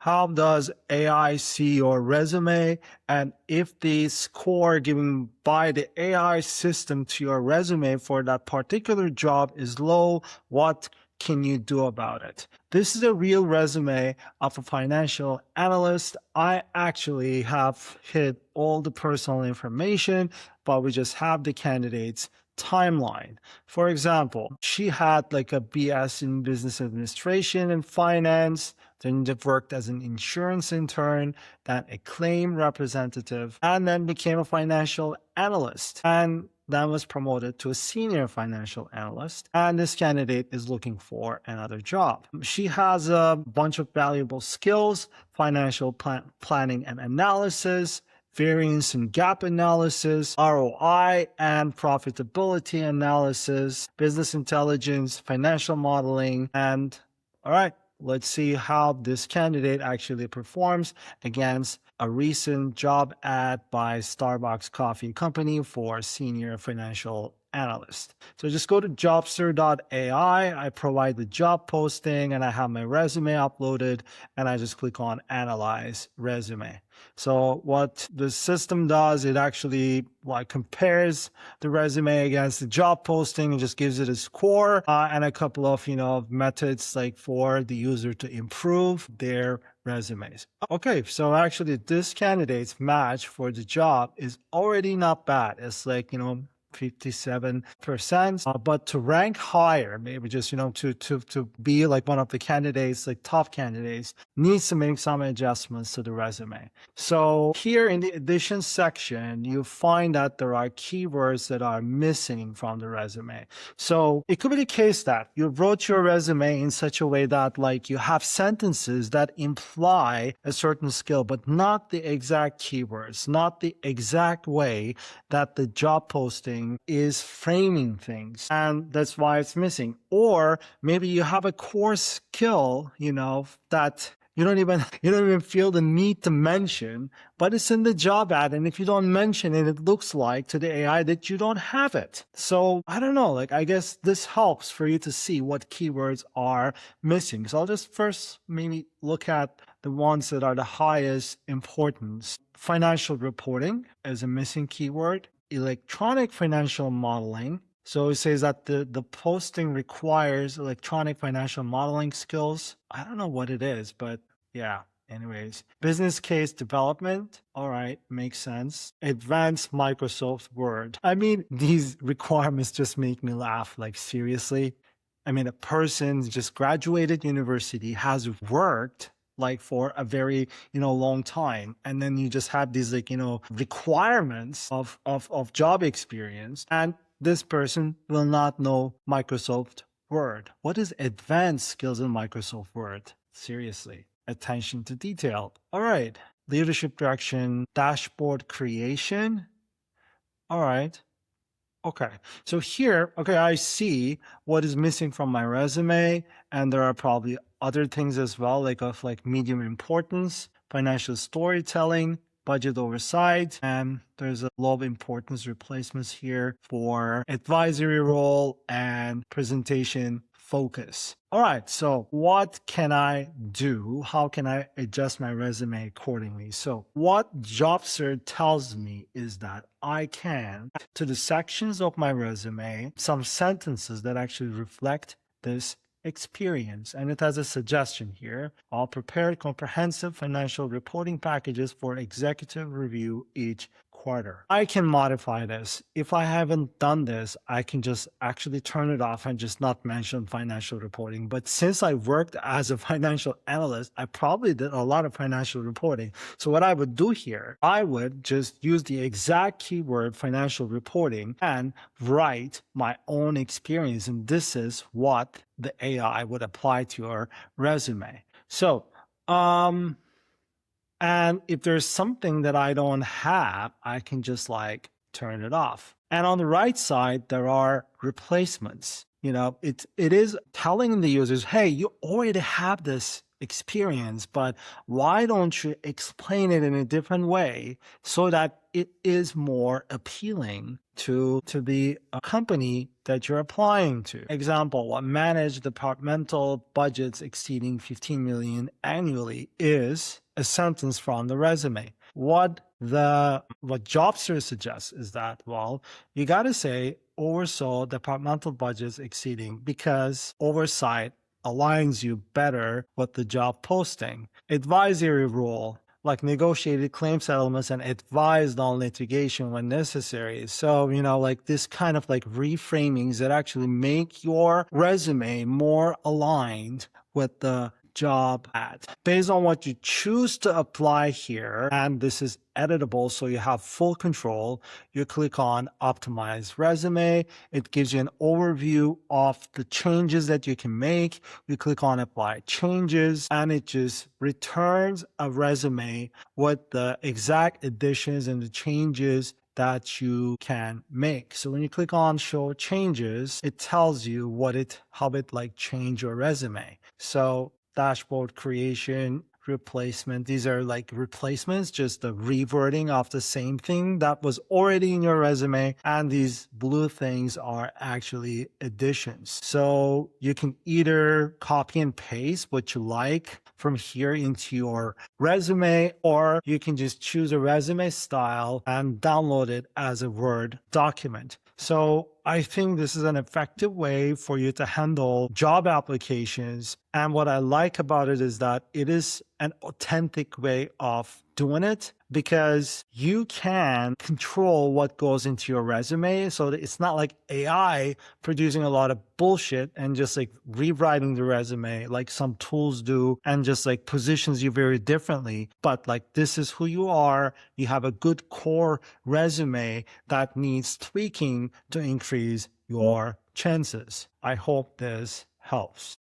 How does AI see your resume? And if the score given by the AI system to your resume for that particular job is low, what can you do about it? This is a real resume of a financial analyst. I actually have hit all the personal information, but we just have the candidate's timeline. For example, she had like a BS in business administration and finance, then worked as an insurance intern, then a claim representative, and then became a financial analyst. And then was promoted to a senior financial analyst. And this candidate is looking for another job. She has a bunch of valuable skills: financial planning and analysis, variance and gap analysis, ROI and profitability analysis, business intelligence, financial modeling, and all right, let's see how this candidate actually performs against a recent job ad by Starbucks Coffee Company for senior financial analyst. So just go to Jobser.ai. I provide the job posting and I have my resume uploaded, and I just click on Analyze Resume. So what the system does, it actually compares the resume against the job posting and just gives it a score and a couple of methods for the user to improve their resumes. Okay, so actually this candidate's match for the job is already not bad. It's 57%, but to rank higher, maybe just to be like one of the candidates, like top candidates, needs to make some adjustments to the resume. So here in the addition section, you find that there are keywords that are missing from the resume. So it could be the case that you wrote your resume in such a way that you have sentences that imply a certain skill, but not the exact keywords, not the exact way that the job posting is framing things, and that's why it's missing. Or maybe you have a core skill, that you don't even feel the need to mention, but it's in the job ad, and if you don't mention it, it looks like to the AI that you don't have it. So I don't know, I guess this helps for you to see what keywords are missing. So I'll just first maybe look at the ones that are the highest importance. Financial reporting is a missing keyword. Electronic financial modeling. So it says that the posting requires electronic financial modeling skills. I don't know what it is, but yeah. Anyways, business case development. All right, makes sense. Advanced Microsoft Word. I mean, these requirements just make me laugh. Seriously. I mean, a person just graduated university, has worked for a very long time, and then you just have these requirements of job experience, and this person will not know Microsoft Word. What is advanced skills in Microsoft Word? Seriously. Attention to detail. All right. Leadership direction, dashboard creation. All right. Okay, so here, I see what is missing from my resume, and there are probably other things as well, of medium importance, financial storytelling, budget oversight, and there's a low importance replacements here for advisory role and presentation focus. All right, so what can I do? How can I adjust my resume accordingly? So what Jobser tells me is that I can add to the sections of my resume some sentences that actually reflect this experience. And it has a suggestion here. I'll prepare comprehensive financial reporting packages for executive review each quarter. I can modify this. If I haven't done this, I can just actually turn it off and just not mention financial reporting. But since I worked as a financial analyst, I probably did a lot of financial reporting. So what I would do here, I would just use the exact keyword financial reporting and write my own experience. And this is what the AI would apply to your resume. So, and if there's something that I don't have, I can just turn it off. And on the right side, there are replacements. It is telling the users, hey, you already have this experience, but why don't you explain it in a different way so that it is more appealing to the company that you're applying to. Example, manage departmental budgets exceeding 15 million annually is a sentence from the resume. What Jobster suggests is that, well, you got to say oversaw departmental budgets exceeding, because oversight aligns you better with the job posting. Advisory role, like negotiated claim settlements and advised on litigation when necessary. So, like this kind of like reframings that actually make your resume more aligned with the job ad. Based on what you choose to apply here, and this is editable, so you have full control, you click on Optimize Resume. It gives you an overview of the changes that you can make. You click on Apply Changes, and it just returns a resume with the exact additions and the changes that you can make. So when you click on Show Changes, it tells you how it like change your resume. So dashboard creation, replacement. These are like replacements, just the rewording of the same thing that was already in your resume. And these blue things are actually additions. So you can either copy and paste what you like from here into your resume, or you can just choose a resume style and download it as a Word document. So I think this is an effective way for you to handle job applications. And what I like about it is that it is an authentic way of doing it, because you can control what goes into your resume. So that it's not like AI producing a lot of bullshit and just like rewriting the resume like some tools do and just like positions you very differently. But like, this is who you are. You have a good core resume that needs tweaking to increase your chances. I hope this helps.